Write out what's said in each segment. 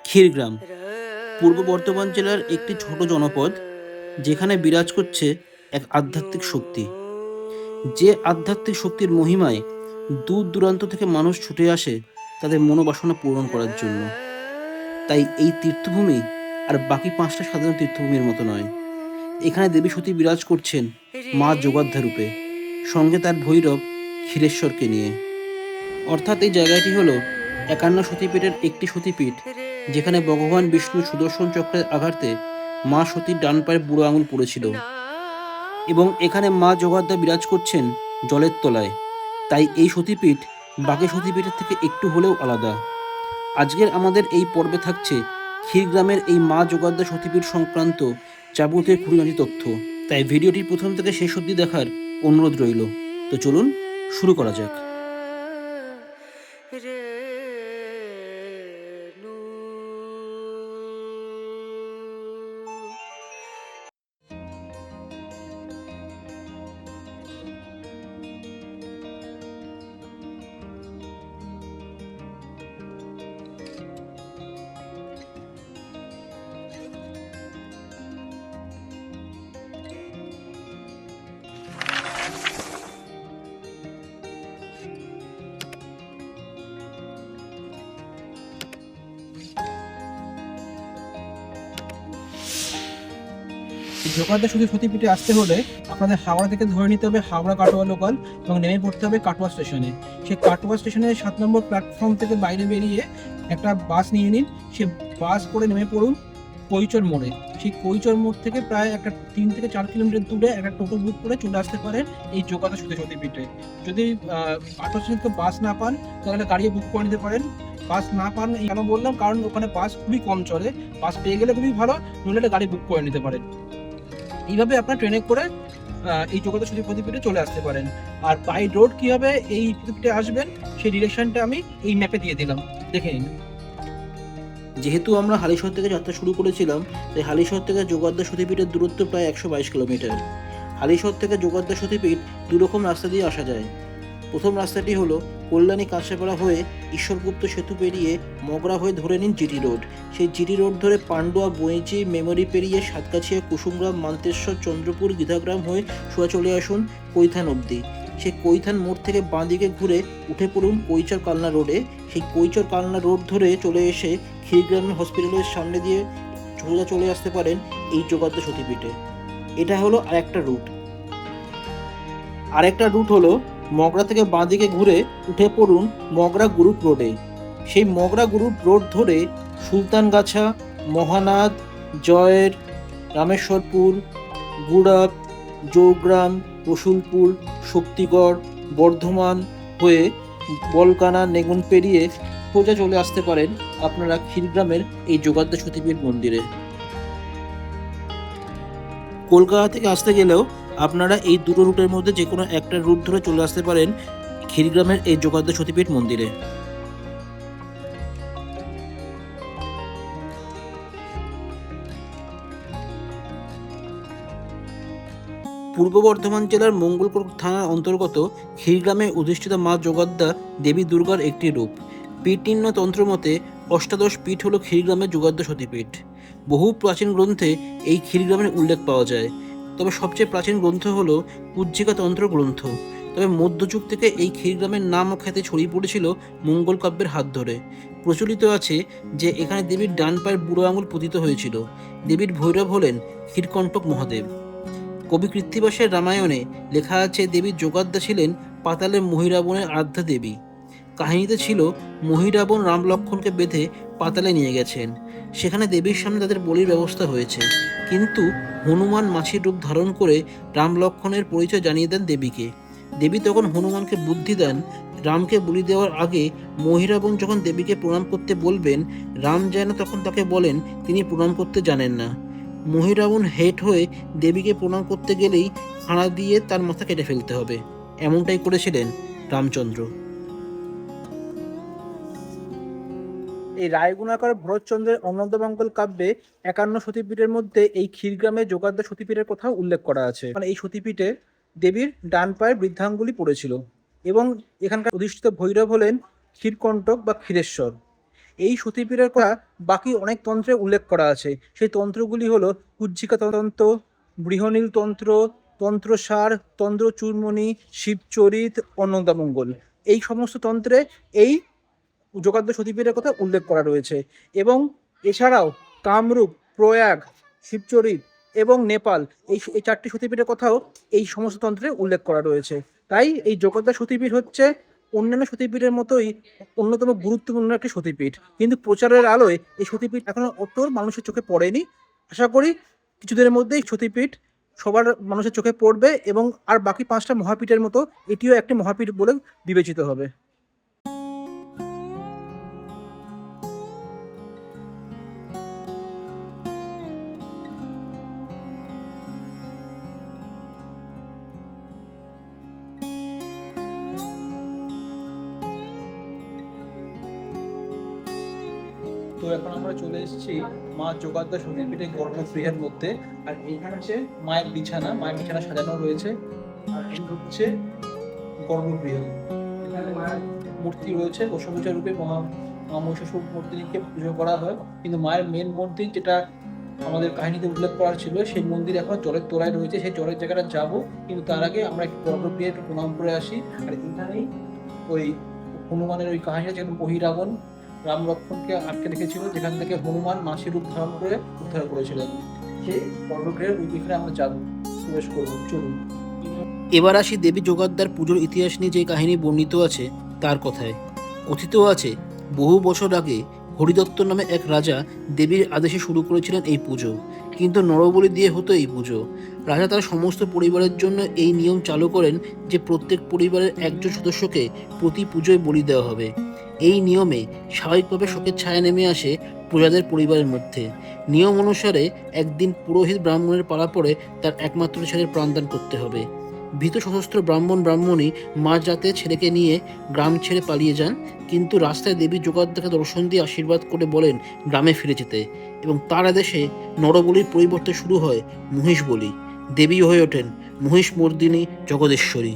ক্ষীরগ্রাম পূর্ব বর্ধমান জেলার একটি ছোট জনপদ, যেখানে বিরাজ করছে এক আধ্যাত্মিক শক্তি। যে আধ্যাত্মিক শক্তির মহিমায় দূর দূরান্ত থেকে মানুষ ছুটে আসে তাদের মনোবাসনা পূরণ করার জন্য। তাই এই তীর্থভূমি আর বাকি 5টা সাধারণ তীর্থভূমির মতো নয়। এখানে দেবী সতী বিরাজ করছেন মা যোগাধ্যা রূপে, সঙ্গে তার ভৈরব ক্ষীরেশ্বরকে নিয়ে। অর্থাৎ এই জায়গাটি হলো 51 সতীপীঠের একটি সতীপীঠ, যেখানে ভগবান বিষ্ণু সুদর্শন চক্রের আঘাতে মা সতীর ডান পায়ের বুড়ো আঙুল পড়েছিল এবং এখানে মা যোগাদ্দা বিরাজ করছেন জলের তলায়। তাই এই সতীপীঠ বাকি সতীপীঠের থেকে একটু হলেও আলাদা। আজকের আমাদের এই পর্বে থাকছে ক্ষীরগ্রামের এই মা যোগাদ্দা সতীপীঠ সংক্রান্ত যাবতীয় খুঁটিনাটি তথ্য। তাই ভিডিওটি প্রথম থেকে শেষ অবধি দেখার অনুরোধ রইল। তো চলুন শুরু করা যাক। যোগাদ্দা সতীপীঠে আসতে হলে আপনাদের হাওড়া থেকে ধরে নিতে হবে হাওড়া কাটোয়া লোকাল এবং নেমে পড়তে হবে কাটোয়া স্টেশনে। সেই কাটোয়া স্টেশনের 7 নম্বর প্ল্যাটফর্ম থেকে বাইরে বেরিয়ে একটা বাস নিয়ে নিন। সে বাস করে নেমে পড়ুন কৈচর মোড়ে। সেই কৈচর মোড় থেকে প্রায় একটা 3 থেকে 4 কিলোমিটার দূরে একটা টোটো বুক করে চলে আসতে পারেন এই যোগাদ্দা সতীপীঠে। যদি কাটোয়া স্টেশন থেকে বাস না পান তাহলে গাড়ি বুক করে নিতে পারেন। বাস না পান কেন বললাম, কারণ ওখানে বাস খুবই কম চলে। বাস পেয়ে গেলে খুবই ভালো, নইলে গাড়ি বুক করে নিতে পারেন। এইভাবে আপনার ট্রেনে করে এই যোগাদ্দা সতীপীঠে চলে আসতে পারেন। আর বাই রোড কিভাবে এই সতীপীঠে আসবেন সেই ডিরেকশনটা আমি এই ম্যাপে দিয়ে দিলাম, দেখে নিন। যেহেতু আমরা হালিশহর থেকে যাত্রা শুরু করেছিলাম, তাই হালিশহর থেকে যোগাদ্দা সতীপীঠের দূরত্ব প্রায় 122 কিলোমিটার। হালিশহর থেকে যোগাদ্দা সতীপীঠ দুরকম রাস্তা দিয়ে আসা যায়। প্রথম রাস্তাটি হলো কল্যাণী কাঁচরাপাড়া হয়ে ঈশ্বরগুপ্ত সেতু পেরিয়ে মগরা হয়ে ধরে নিন জিটি রোড। সেই জিটি রোড ধরে পান্ডুয়া, বইঁচি, মেমরি পেরিয়ে সাতকাছিয়া, কুসুমগ্রাম, মান্তেশ্বর, চন্দ্রপুর, গীতাগ্রাম হয়ে সোজা চলে আসুন কৈথান অবধি। সেই কৈথান মোড় থেকে বাঁ দিকে ঘুরে উঠে পড়ুন কৈচর কালনা রোডে। সেই কৈচর কালনা রোড ধরে চলে এসে ক্ষীরগ্রাম হসপিটালের সামনে দিয়ে সোজা চলে আসতে পারেন এই যোগাদ্দা সতীপীঠে। এটা হলো আরেকটা রুট। আরেকটা রুট হলো মগরা থেকে বাঁদিকে ঘুরে উঠে পড়ুন মগরা গ্রুপ রোডে। সেই মগরা গ্রুপ রোড ধরে সুলতানগাছা, মহানাদ, জয়ের, রামেশ্বরপুর, গুড়াপ, জৌগ্রাম, রসুলপুর, শক্তিগড়, বর্ধমান হয়ে বলকানা, নেগুন পেরিয়ে সোজা চলে আসতে পারেন আপনারা ক্ষীরগ্রামের এই যোগাদ্দা সতীপীঠ মন্দিরে। কলকাতা থেকে আসতে গেলেও আপনারা এই দুটো রুটের মধ্যে যে কোনো একটা রুট ধরে চলে আসতে পারেন ক্ষীরগ্রামের এই যোগাদ্দা সতীপীঠ মন্দিরে। পূর্ব বর্ধমান জেলার মঙ্গলকোট থানার অন্তর্গত ক্ষীরগ্রামে অধিষ্ঠিত মা যোগাদ্দা দেবী দুর্গার একটি রূপ। পীঠনির্ণ তন্ত্র মতে অষ্টাদশ পীঠ হল ক্ষীরগ্রামের যোগাদ্দা সতীপীঠ। বহু প্রাচীন গ্রন্থে এই ক্ষীরগ্রামের উল্লেখ পাওয়া যায়। তবে সবচেয়ে প্রাচীন গ্রন্থ হল কুজ্জিকা তন্ত্র গ্রন্থ। তবে মধ্যযুগ থেকে এই ক্ষীরগ্রামের নাম ও খ্যাতি ছড়িয়ে পড়েছিল মঙ্গল কাব্যের হাত ধরে। প্রচলিত আছে যে এখানে দেবীর ডান পায়ের বুড়ো আঙুল পতিত হয়েছিল। দেবীর ভৈরব হলেন ক্ষীরকণ্টক মহাদেব। কবি কৃত্তিবাসের রামায়ণে লেখা আছে দেবী যোগাদ্দা ছিলেন পাতালের মহিরাবণের আরাধ্যা দেবী। কাহিনীতে ছিল মহিরাবণ রাম লক্ষ্মণকে বেঁধে পাতালে নিয়ে গেছেন। সেখানে দেবীর সামনে তাদের বলির ব্যবস্থা হয়েছে, কিন্তু হনুমান মাছির রূপ ধারণ করে রাম লক্ষ্মণের পরিচয় জানিয়ে দেন দেবীকে। দেবী তখন হনুমানকে বুদ্ধি দেন রামকে বলি দেওয়ার আগে মহিরাবণ যখন দেবীকে প্রণাম করতে বলবেন, রাম যেন তখন তাকে বলেন তিনি প্রণাম করতে জানেন না। মহিরাবণ হেট হয়ে দেবীকে প্রণাম করতে গেলেই খাঁড়া দিয়ে তার মাথা কেটে ফেলতে হবে। এমনটাই করেছিলেন রামচন্দ্র। এই রায়গুণাকর ভরতচন্দ্রের অন্নদামঙ্গল কাব্যে 51 সতীপীঠের মধ্যে এই ক্ষীরগ্রামে যোগাদ্দা সতীপীঠের কথা উল্লেখ করা আছে। মানে এই সতীপীঠে দেবীর ডান পায়ের বৃদ্ধাঙ্গুলি পড়েছিল এবং এখানকার অধিষ্ঠিত ভৈরব হলেন ক্ষীরকণ্টক বা ক্ষীরেশ্বর। এই সতীপীঠের কথা বাকি অনেক তন্ত্রে উল্লেখ করা আছে। সেই তন্ত্রগুলি হলো কুজ্জিকা তন্ত্র, বৃহনীল তন্ত্র, তন্ত্রসার, তন্ত্র চূর্মণি, শিবচরিত, অন্নদামঙ্গল। এই সমস্ত তন্ত্রে এই যোগাদ্দ সতীপীঠের কথা উল্লেখ করা রয়েছে। এবং এছাড়াও কামরূপ, প্রয়াগ, শিবচরিত এবং নেপাল, এই চারটি সতীপীঠের কথাও এই সমস্ত তন্ত্রে উল্লেখ করা রয়েছে। তাই এই যোগদ্দা সতীপীঠ হচ্ছে অন্যান্য সতীপীঠের মতোই অন্যতম গুরুত্বপূর্ণ একটি সতীপীঠ। কিন্তু প্রচারের আলোয় এই সতীপীঠ এখনো অত মানুষের চোখে পড়েনি। আশা করি কিছুদিনের মধ্যেই সতীপীঠ সবার মানুষের চোখে পড়বে এবং আর বাকি 5টা মহাপীঠের মতো এটিও একটি মহাপীঠ বলে বিবেচিত হবে। তো এখন আমরা চলে এসেছি মা যোগাদ্দা সতীপীঠের গর্ভগৃহের মধ্যে। আর এখানে হচ্ছে মায়ের বিছানা সাজানো রয়েছে। আর এই হচ্ছে গর্ভগৃহ। এখানে মায়ের মূর্তি রয়েছে, দশভুজা রূপে মহিষাসুর মূর্তিকে পুজো করা হয়। কিন্তু মায়ের মেন মন্দির, যেটা আমাদের কাহিনীতে উল্লেখ করা ছিল, সেই মন্দির এখন জলের তলায় রয়েছে। সেই জলের জায়গাটা যাবো, কিন্তু তার আগে আমরা একটু গর্ভগৃহে একটু প্রণাম করে আসি। আর এখানেই ওই হনুমানের ওই কাহিনী, যেখানে বহিরাবণ রাম লক্ষ্মণকে আটকে রেখেছিল, যেখান থেকে হনুমান মাসির রূপ ধারণ করে উদ্ধার করেছিলেন। সেই গর্ভগৃহের ওই দিকে আমরা যাব, প্রবেশ করবো। চলুন এবার আসি দেবী যোগাদ্দার পুজোর ইতিহাস নিয়ে যে কাহিনী বর্ণিত আছে তার কথায়। কথিত আছে, বহু বছর আগে হরিদত্ত নামে এক রাজা দেবীর আদেশে শুরু করেছিলেন এই পুজো। কিন্তু নরবলি দিয়ে হতো এই পুজো। রাজা তার সমস্ত পরিবারের জন্য এই নিয়ম চালু করেন যে প্রত্যেক পরিবারের একজন সদস্যকে প্রতি পুজোয় বলি দেওয়া হবে। এই নিয়মে স্বাভাবিকভাবে শোকের ছায়া নেমে আসে প্রজাদের পরিবারের মধ্যে। নিয়ম অনুসারে একদিন পুরোহিত ব্রাহ্মণের পালা পড়ে তার একমাত্র ছেলের প্রাণদান করতে হবে। ভীত সশস্ত্র ব্রাহ্মণী মাঝরাতে ছেলেকে নিয়ে গ্রাম ছেড়ে পালিয়ে যান। কিন্তু রাস্তায় দেবী যোগাদ্দাকে দর্শন দিয়ে আশীর্বাদ করে বলেন গ্রামে ফিরে যেতে। এবং তার আদেশে নরবলির পরিবর্তে শুরু হয় মহিষ বলি। দেবী হয়ে ওঠেন মহিষমর্দিনী জগদেশ্বরী।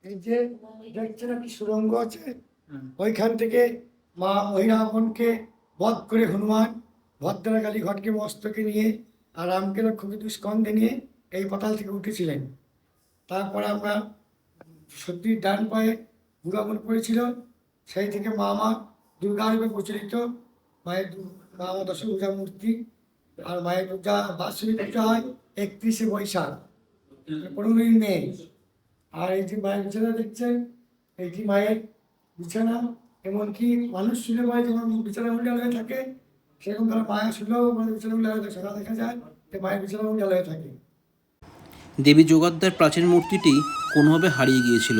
এই যে দেখছেন একটি সুড়ঙ্গ আছে, ওইখান থেকে মা মহিরাবণকে বধ করে হনুমান ভদ্রকালী ঘটকে মস্তকে নিয়ে আর রামকে লক্ষ্মীকে স্কন্ধে নিয়ে এই পাতাল থেকে উঠেছিলেন। তারপরে আমরা সত্যি ডান পায়ে বুড়ামন পড়েছিল, সেই থেকে মা দুর্গা রূপে প্রচলিত। মায়ের মা দশভুজা মূর্তি। আর মায়ের পূজা বাৎসরিক পূজা হয় 31শে বৈশাখ, 15ই মে। আর এই যে মায়ের বিছানা দেখছেন, এইটি মায়ের বিছানা। এমনকি মানুষ শুলে মায়ের যেমন বিছানা উল্টাল হয়ে থাকে, সেরকম তারা মায়ের শুলেও বিছানা উল্টাল হয়ে সেটা দেখা যায় যে মায়ের বিছানা উল্টাল হয়ে থাকে। দেবী যোগাদ্দার প্রাচীন মূর্তিটি কোনোভাবে হারিয়ে গিয়েছিল।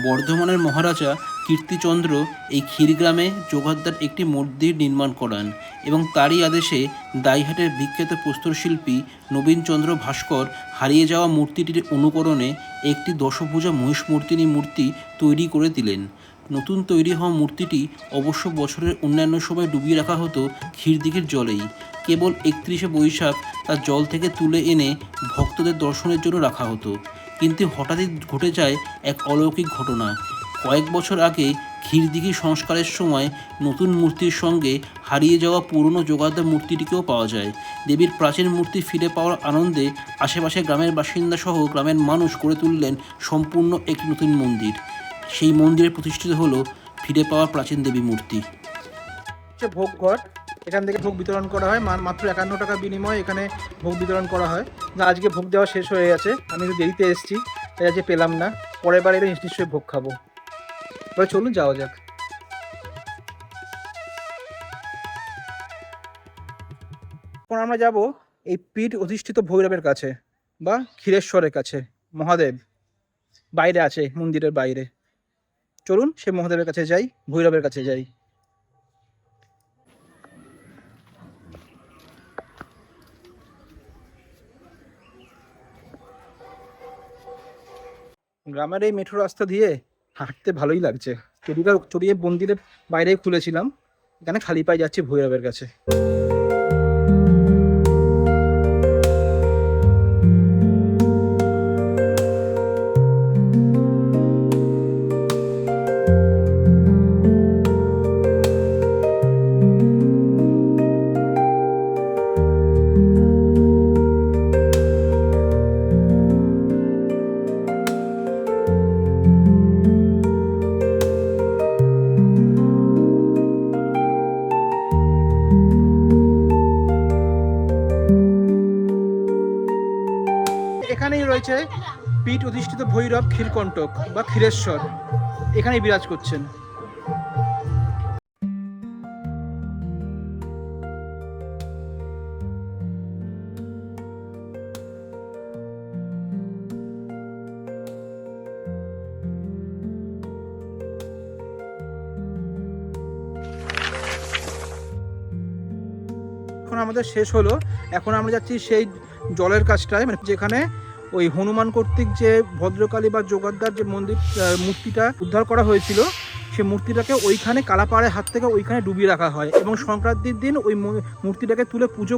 বর্ধমানের মহারাজা কীর্তিচন্দ্র এই ক্ষীরগ্রামে যোগাদ্দার একটি মন্দির নির্মাণ করান এবং তারই আদেশে দাইহাটের বিখ্যাত প্রস্তরশিল্পী নবীনচন্দ্র ভাস্কর হারিয়ে যাওয়া মূর্তিটির অনুকরণে একটি দশভুজা মহিষমর্দিনী মূর্তি তৈরি করে দিলেন। নতুন তৈরি হওয়া মূর্তিটি অবশ্য বছরের অন্যান্য সময় ডুবিয়ে রাখা হতো ক্ষীরদিঘির জলেই। কেবল 31শে বৈশাখ তার জল থেকে তুলে এনে ভক্তদের দর্শনের জন্য রাখা হতো। কিন্তু হঠাৎই ঘটে যায় এক অলৌকিক ঘটনা। কয়েক বছর আগে ক্ষীরদিঘি সংস্কারের সময় নতুন মূর্তির সঙ্গে হারিয়ে যাওয়া পুরনো যোগাদ্দার মূর্তিটিকেও পাওয়া যায়। দেবীর প্রাচীন মূর্তি ফিরে পাওয়ার আনন্দে আশেপাশে গ্রামের বাসিন্দা সহ গ্রামের মানুষ করে তুললেন সম্পূর্ণ একটি নতুন মন্দির। সেই মন্দিরে প্রতিষ্ঠিত হলো ফিরে পাওয়া প্রাচীন দেবী মূর্তি। ভোগ ঘর, এখান থেকে ভোগ বিতরণ করা হয়। মাত্র 51 টাকা বিনিময়ে এখানে ভোগ বিতরণ করা হয়। না, আজকে ভোগ দেওয়া শেষ হয়ে গেছে, আমি একটু দেরিতে এসেছি, তাই আজকে পেলাম না। পরের বার এলে নিশ্চয়ই ভোগ খাবো। এবার চলুন যাওয়া যাক। এখন আমরা যাব এই পীঠ অধিষ্ঠিত ভৈরবের কাছে বা ক্ষীরেশ্বরের কাছে। মহাদেব বাইরে আছে, মন্দিরের বাইরে। চলুন সেই মহাদেবের কাছে যাই, ভৈরবের কাছে যাই। গ্রামের এই মেঠো রাস্তা দিয়ে হাঁটতে ভালোই লাগছে। চড়িয়ে মন্দিরের বাইরে খুলেছিলাম, এখানে খালি পায়ে যাচ্ছি ভৈরবের কাছে। এখানেই রয়েছে পীঠ অধিষ্ঠিত ভৈরব ক্ষীরকণ্টক বা ক্ষীরেশ্বর, এখানেই বিরাজ করছেন। এখন আমাদের শেষ হলো, এখন আমরা যাচ্ছি সেই জলের কাছটায়, মানে যেখানে ওই হনুমান কর্তৃক যে ভদ্রকালী বা যোগাদ্দার যে মূর্তিটা উদ্ধার করা হয়েছিল, সেই মূর্তিটাকে ওইখানে কালাপাহাড়ের হাত থেকে ওইখানে ডুবিয়ে রাখা হয় এবং সংক্রান্তির দিন ওই মূর্তিটাকে তুলে পুজো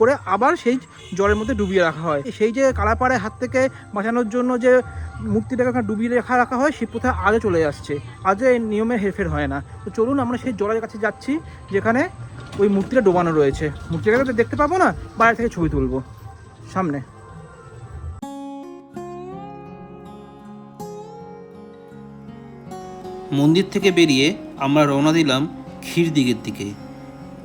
করে আবার সেই জলের মধ্যে ডুবিয়ে রাখা হয়। সেই যে কালাপাহাড়ের হাত থেকে বাঁচানোর জন্য যে মূর্তিটাকে ওখানে ডুবিয়ে রাখা হয়, সেই প্রথা আজও চলে আসছে, আজও এই নিয়মে হেরফের হয় না। তো চলুন আমরা সেই জলের কাছে যাচ্ছি যেখানে ওই মূর্তিটা ডোবানো রয়েছে। মূর্তিটাকে তো দেখতে পাবো না, বাইরে থেকে ছবি তুলবো সামনে। মন্দির থেকে বেরিয়ে আমরা রওনা দিলাম ক্ষীরদিঘির দিকে,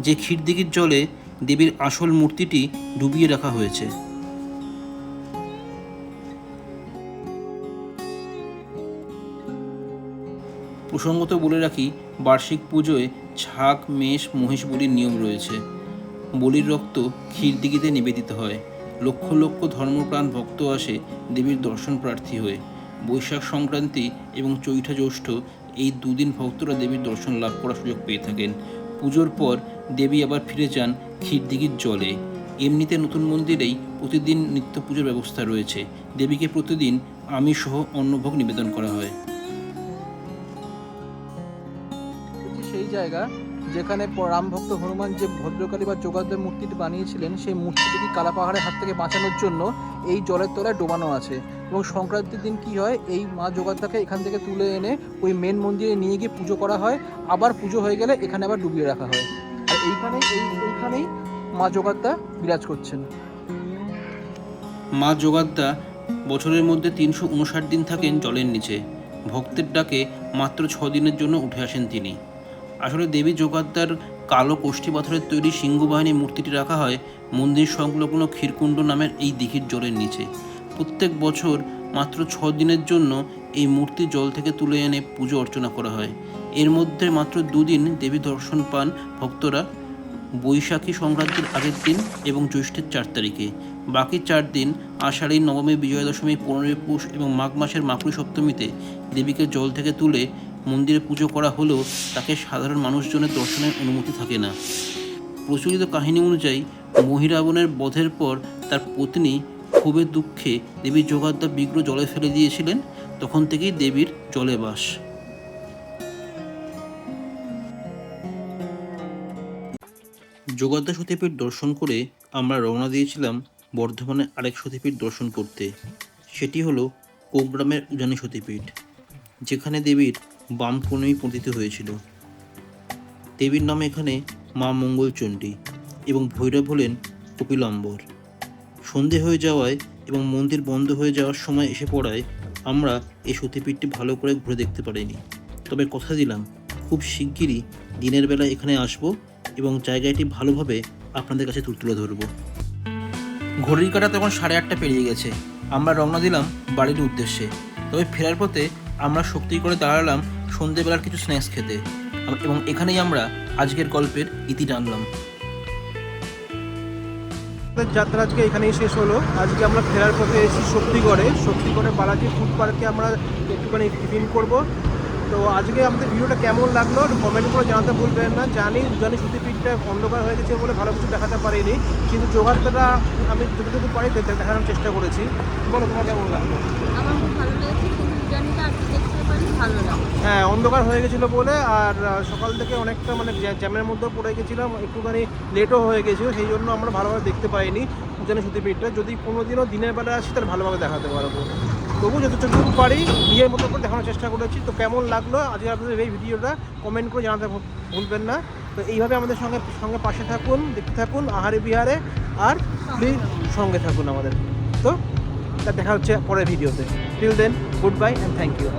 যে ক্ষীরদিঘির জলে দেবীর আসল মূর্তিটি ডুবিয়ে রাখা হয়েছে। প্রসঙ্গত বলে রাখি, বার্ষিক পুজোয় ছাগ, মেষ, মহিষ বলির নিয়ম রয়েছে। বলির রক্ত ক্ষীরদিঘিতে নিবেদিত হয়। লক্ষ লক্ষ ধর্মপ্রাণ ভক্ত আসে দেবীর দর্শন প্রার্থী হয়ে। বৈশাখ সংক্রান্তি এবং চৈঠা জ্যৈষ্ঠ এই দুদিন ভক্তরা দেবীর দর্শন লাভ করার সুযোগ পেয়ে থাকেন। পুজোর পর দেবী আবার ফিরে যান ক্ষীরদিঘির জলে। এমনিতে নতুন মন্দিরেই প্রতিদিন নিত্য পুজোর ব্যবস্থা রয়েছে। দেবীকে প্রতিদিন আমিষ সহ অন্নভোগ নিবেদন করা হয়। সেই জায়গা যেখানে রামভক্ত হনুমান যে ভদ্রকালী বা যোগাদ্দার মূর্তিটি বানিয়েছিলেন, সেই মূর্তিটিকে কালাপাহাড়ের হাত থেকে বাঁচানোর জন্য এই জলের তলায় ডোবানো আছে। এবং সংক্রান্তির দিন কি হয়, এই মা যোগাদ্দাকে এখান থেকে তুলে এনে ওই মেন মন্দিরে নিয়ে গিয়ে পুজো করা হয়, আবার পুজো হয়ে গেলে এখানে আবার ডুবিয়ে রাখা হয়। আর এইখানেই মা যোগাদ্দা বিরাজ করছেন। মা যোগাদ্দা বছরের মধ্যে 359 দিন থাকেন জলের নিচে। ভক্তের ডাকে মাত্র 6 দিনের জন্য উঠে আসেন তিনি। আসলে দেবী যোগাদ্দার কালো কোষ্ঠী পাথরের তৈরি সিংহবাহিনী মূর্তিটি রাখা হয় মন্দির সংলগ্ন ক্ষীরকুণ্ড নামের এই দিঘির জলের নিচে। প্রত্যেক বছর মাত্র 6 দিনের জন্য এই মূর্তি জল থেকে তুলে এনে পুজো অর্চনা করা হয়। এর মধ্যে মাত্র 2 দিন দেবী দর্শন পান ভক্তরা, বৈশাখী সংক্রান্তির আগের দিন এবং জ্যৈষ্ঠের 4 তারিখে। বাকি 4 দিন আষাঢ়ী নবমী, বিজয়া দশমী, 15ই পৌষ এবং মাঘ মাসের মাকুড়ি সপ্তমীতে দেবীকে জল থেকে তুলে মন্দিরে পুজো করা হলেও তাকে সাধারণ মানুষজনের দর্শনের অনুমতি থাকে না। প্রচলিত কাহিনী অনুযায়ী মহিরাবণের বধের পর তার পত্নী ক্ষোভের দুঃখে দেবী যোগাদ্দা বিগ্রহ জলে ফেলে দিয়েছিলেন, তখন থেকেই দেবীর জলে বাস। যোগাদ্দা সতীপীঠ দর্শন করে আমরা রওনা দিয়েছিলাম বর্ধমানের আরেক সতীপীঠ দর্শন করতে। সেটি হলো কোকগ্রামের উজানি সতীপীঠ, যেখানে দেবীর বামকর্ণী পতিত হয়েছিল। দেবীর নাম এখানে মা মঙ্গলচণ্ডী এবং ভৈরব হলেন কপিলাম্বর। সন্ধে হয়ে যাওয়ায় এবং মন্দির বন্ধ হয়ে যাওয়ার সময় এসে পড়ায় আমরা এই সতীপীঠটি ভালো করে ঘুরে দেখতে পারিনি। তবে কথা দিলাম, খুব শিগগিরই দিনের বেলা এখানে আসব এবং জায়গাটি ভালোভাবে আপনাদের কাছে তুলে ধরবো। ঘড়ির কাঁটা তখন 8:30 পেরিয়ে গেছে। আমরা রওনা দিলাম বাড়ির উদ্দেশ্যে। তবে ফেরার পথে আমরা শক্তি করে দাঁড়ালাম সন্ধেবেলার কিছু স্ন্যাক্স খেতে, এবং এখানেই আমরা আজকের গল্পের ইতি টানলাম। যাত্রা আজকে এখানেই শেষ হলো। আজকে আমরা ফেরার পথে এসেছি শক্তিগড়ে বালাজি ফুড পার্কে আমরা একটুখানি টিফিন করবো। তো আজকে আমাদের ভিডিওটা কেমন লাগলো কমেন্ট করে জানাতে ভুলবেন না। জানি সতীপীঠটা অন্ধকার হয়ে গেছে বলে ভালো কিছু দেখাতে পারিনি, কিন্তু যোগাত্তাটা আমি যতটুকু পারি দেখানোর চেষ্টা করেছি। বলো তোমার কেমন লাগলো? আমার খুব ভালো লেগেছে, কিন্তু জার্নিটা আজকে দেখতে পারি ভালো লাগলো। হ্যাঁ, অন্ধকার হয়ে গেছিলো বলে, আর সকাল থেকে অনেকটা মানে জ্যামের মধ্যেও পড়ে গেছিলাম, একটুখানি লেটও হয়ে গেছিলো, সেই জন্য আমরা ভালোভাবে দেখতে পাইনি উজানি সতীপীঠটা। যদি কোনোদিনও দিনের বেলা আসি তাহলে ভালোভাবে দেখাতে পারবো। তবু যতটুকু পারি নিজের মতো করে দেখানোর চেষ্টা করেছি। তো কেমন লাগলো আজকে আপনাদের এই ভিডিওটা কমেন্ট করে জানাতে ভুলবেন না। তো এইভাবে আমাদের সঙ্গে পাশে থাকুন, দেখতে থাকুন আহারে বিহারে, আর প্লিজ সঙ্গে থাকুন আমাদের। তো দেখা হচ্ছে পরের ভিডিওতে। Till then, goodbye and thank you.